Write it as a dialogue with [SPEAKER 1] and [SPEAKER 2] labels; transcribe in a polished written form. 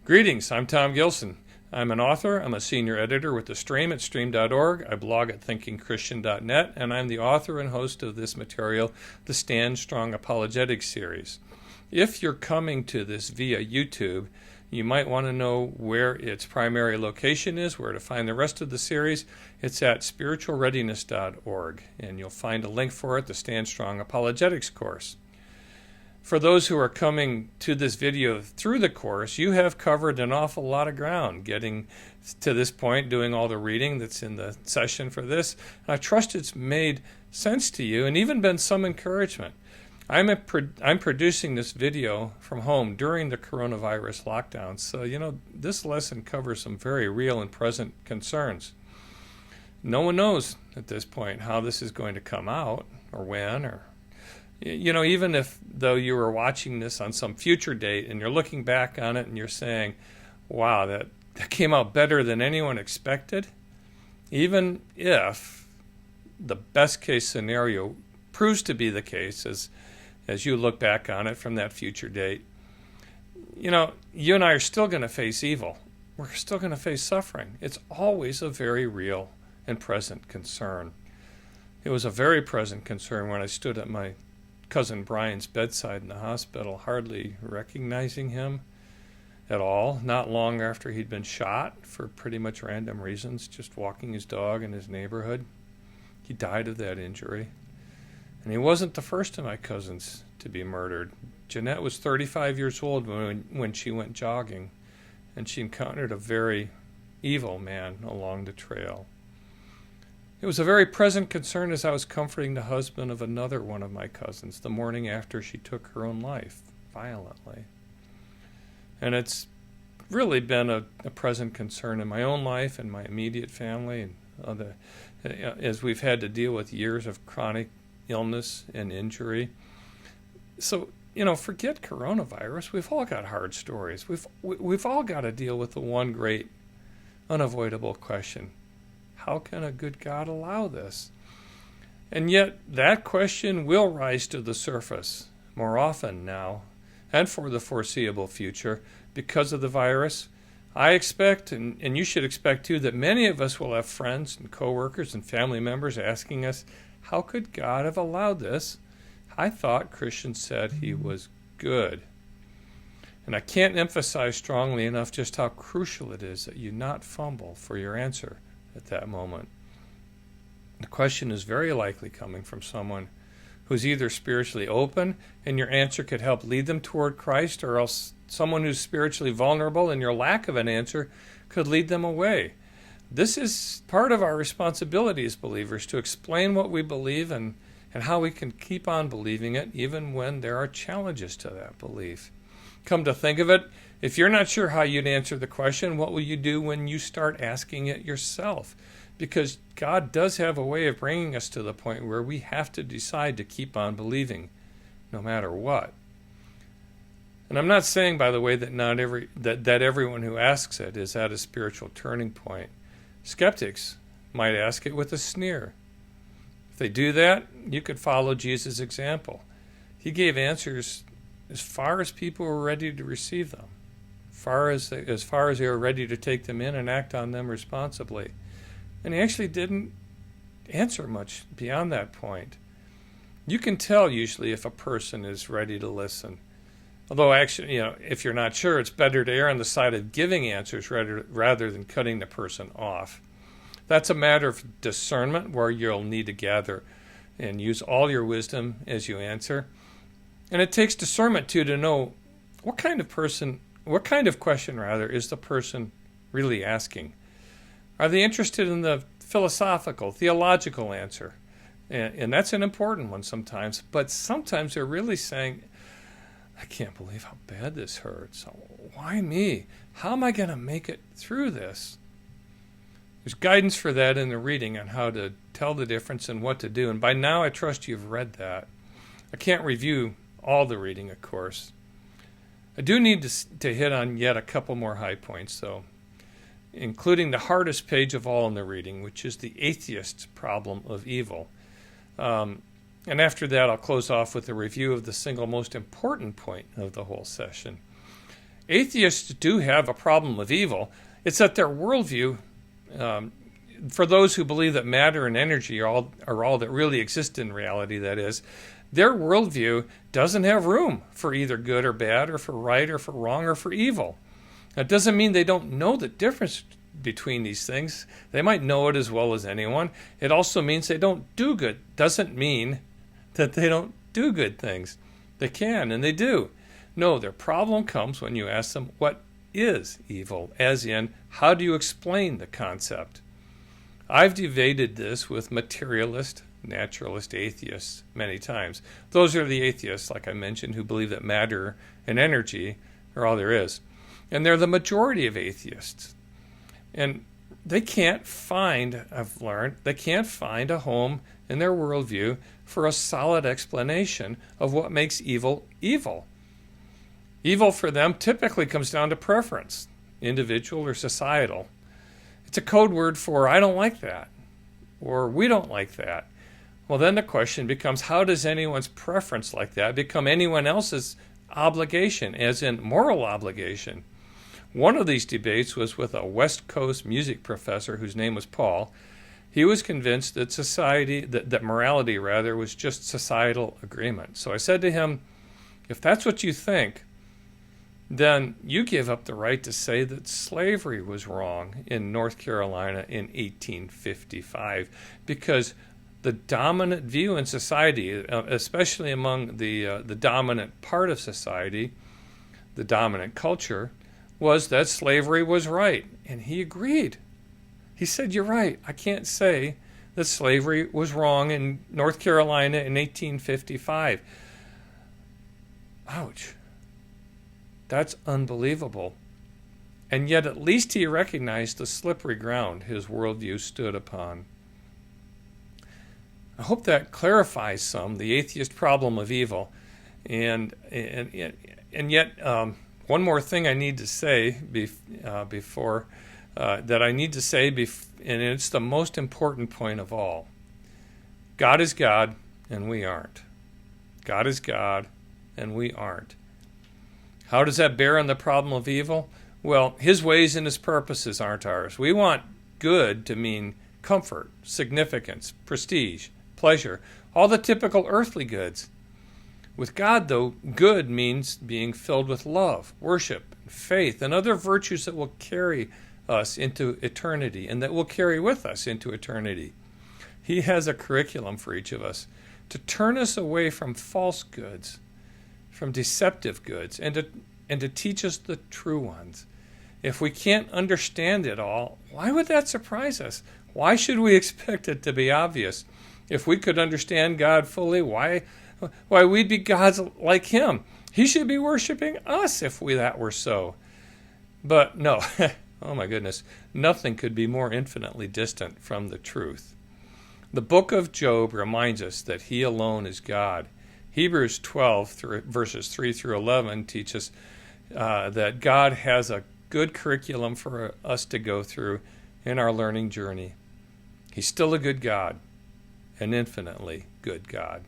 [SPEAKER 1] Greetings, I'm Tom Gilson. I'm an author, I'm a senior editor with The Stream at stream.org, I blog at thinkingchristian.net, and I'm the author and host of this material, the Stand Strong Apologetics series. If you're coming to this via YouTube, you might want to know where its primary location is, where to find the rest of the series. It's at spiritualreadiness.org, and you'll find a link for it, the Stand Strong Apologetics course. For those who are coming to this video through the course, you have covered an awful lot of ground getting to this point, doing all the reading that's in the session for this. And I trust it's made sense to you and even been some encouragement. I'm producing this video from home during the coronavirus lockdown, so this lesson covers some very real and present concerns. No one knows at this point how this is going to come out, or when, or even if though you were watching this on some future date and you're looking back on it and you're saying, wow, that came out better than anyone expected, even if the best case scenario proves to be the case as you look back on it from that future date, you and I are still going to face evil. We're still going to face suffering. It's always a very real and present concern. It was a very present concern when I stood at my cousin Brian's bedside in the hospital, hardly recognizing him at all, not long after he'd been shot for pretty much random reasons, just walking his dog in his neighborhood. He died of that injury. And he wasn't the first of my cousins to be murdered. Jeanette was 35 years old when she went jogging, and she encountered a very evil man along the trail. It was a very present concern as I was comforting the husband of another one of my cousins the morning after she took her own life, violently. And it's really been a present concern in my own life and my immediate family, and as we've had to deal with years of chronic illness and injury. So, forget coronavirus. We've all got hard stories. We've all got to deal with the one great, unavoidable question. How can a good God allow this? And yet that question will rise to the surface more often now and for the foreseeable future because of the virus. I expect, and you should expect too, that many of us will have friends and coworkers and family members asking us, how could God have allowed this? I thought Christians said he was good. And I can't emphasize strongly enough just how crucial it is that you not fumble for your answer at that moment. The question is very likely coming from someone who's either spiritually open and your answer could help lead them toward Christ, or else someone who's spiritually vulnerable and your lack of an answer could lead them away. This is part of our responsibility as believers, to explain what we believe and how we can keep on believing it even when there are challenges to that belief. Come to think of it, if you're not sure how you'd answer the question, what will you do when you start asking it yourself? Because God does have a way of bringing us to the point where we have to decide to keep on believing, no matter what. And I'm not saying, by the way, that everyone who asks it is at a spiritual turning point. Skeptics might ask it with a sneer. If they do that, you could follow Jesus' example. He gave answers as far as people were ready to receive them, as far as they were ready to take them in and act on them responsibly. And he actually didn't answer much beyond that point. You can tell usually if a person is ready to listen. Although actually, if you're not sure, it's better to err on the side of giving answers rather than cutting the person off. That's a matter of discernment where you'll need to gather and use all your wisdom as you answer. And it takes discernment too to know what kind of question is the person really asking. Are they interested in the philosophical, theological answer? And that's an important one sometimes. But sometimes they're really saying, I can't believe how bad this hurts. Why me? How am I going to make it through this? There's guidance for that in the reading on how to tell the difference and what to do. And by now I trust you've read that. I can't review all the reading, of course. I do need to hit on yet a couple more high points, though, including the hardest page of all in the reading, which is the atheist's problem of evil. And after that, I'll close off with a review of the single most important point of the whole session. Atheists do have a problem with evil. It's that their worldview, for those who believe that matter and energy are all that really exist in reality, that is, their worldview doesn't have room for either good or bad, or for right or for wrong, or for evil. That doesn't mean they don't know the difference between these things. They might know it as well as anyone. It also means they don't do good. Doesn't mean that they don't do good things. They can, and they do. No, their problem comes when you ask them, what is evil? As in, how do you explain the concept? I've debated this with materialist, naturalist atheists many times. Those are the atheists, like I mentioned, who believe that matter and energy are all there is. And they're the majority of atheists. And they can't find, I've learned, they can't find a home in their worldview for a solid explanation of what makes evil evil. Evil for them typically comes down to preference, individual or societal. It's a code word for I don't like that, or we don't like that. Well, then the question becomes, how does anyone's preference like that become anyone else's obligation, as in moral obligation? One of these debates was with a West Coast music professor whose name was Paul. He was convinced that that morality was just societal agreement. So I said to him, if that's what you think, then you give up the right to say that slavery was wrong in North Carolina in 1855, because the dominant view in society, especially among the dominant part of society, the dominant culture, was that slavery was right. And he agreed. He said, you're right. I can't say that slavery was wrong in North Carolina in 1855. Ouch. That's unbelievable. And yet at least he recognized the slippery ground his worldview stood upon. I hope that clarifies some the atheist problem of evil. And yet one more thing I need to say and it's the most important point of all. God is God, and we aren't. God is God, and we aren't. How does that bear on the problem of evil? Well, his ways and his purposes aren't ours. We want good to mean comfort, significance, prestige, pleasure, all the typical earthly goods. With God, though, good means being filled with love, worship, faith, and other virtues that will carry us into eternity and that will carry with us into eternity. He has a curriculum for each of us to turn us away from false goods, from deceptive goods, and to teach us the true ones. If we can't understand it all, why would that surprise us? Why should we expect it to be obvious? If we could understand God fully, why we'd be gods like him. He should be worshiping us if that were so. But no, oh my goodness, nothing could be more infinitely distant from the truth. The book of Job reminds us that he alone is God. Hebrews 12, verses 3 through 11 teach us that God has a good curriculum for us to go through in our learning journey. He's still a good God, an infinitely good God.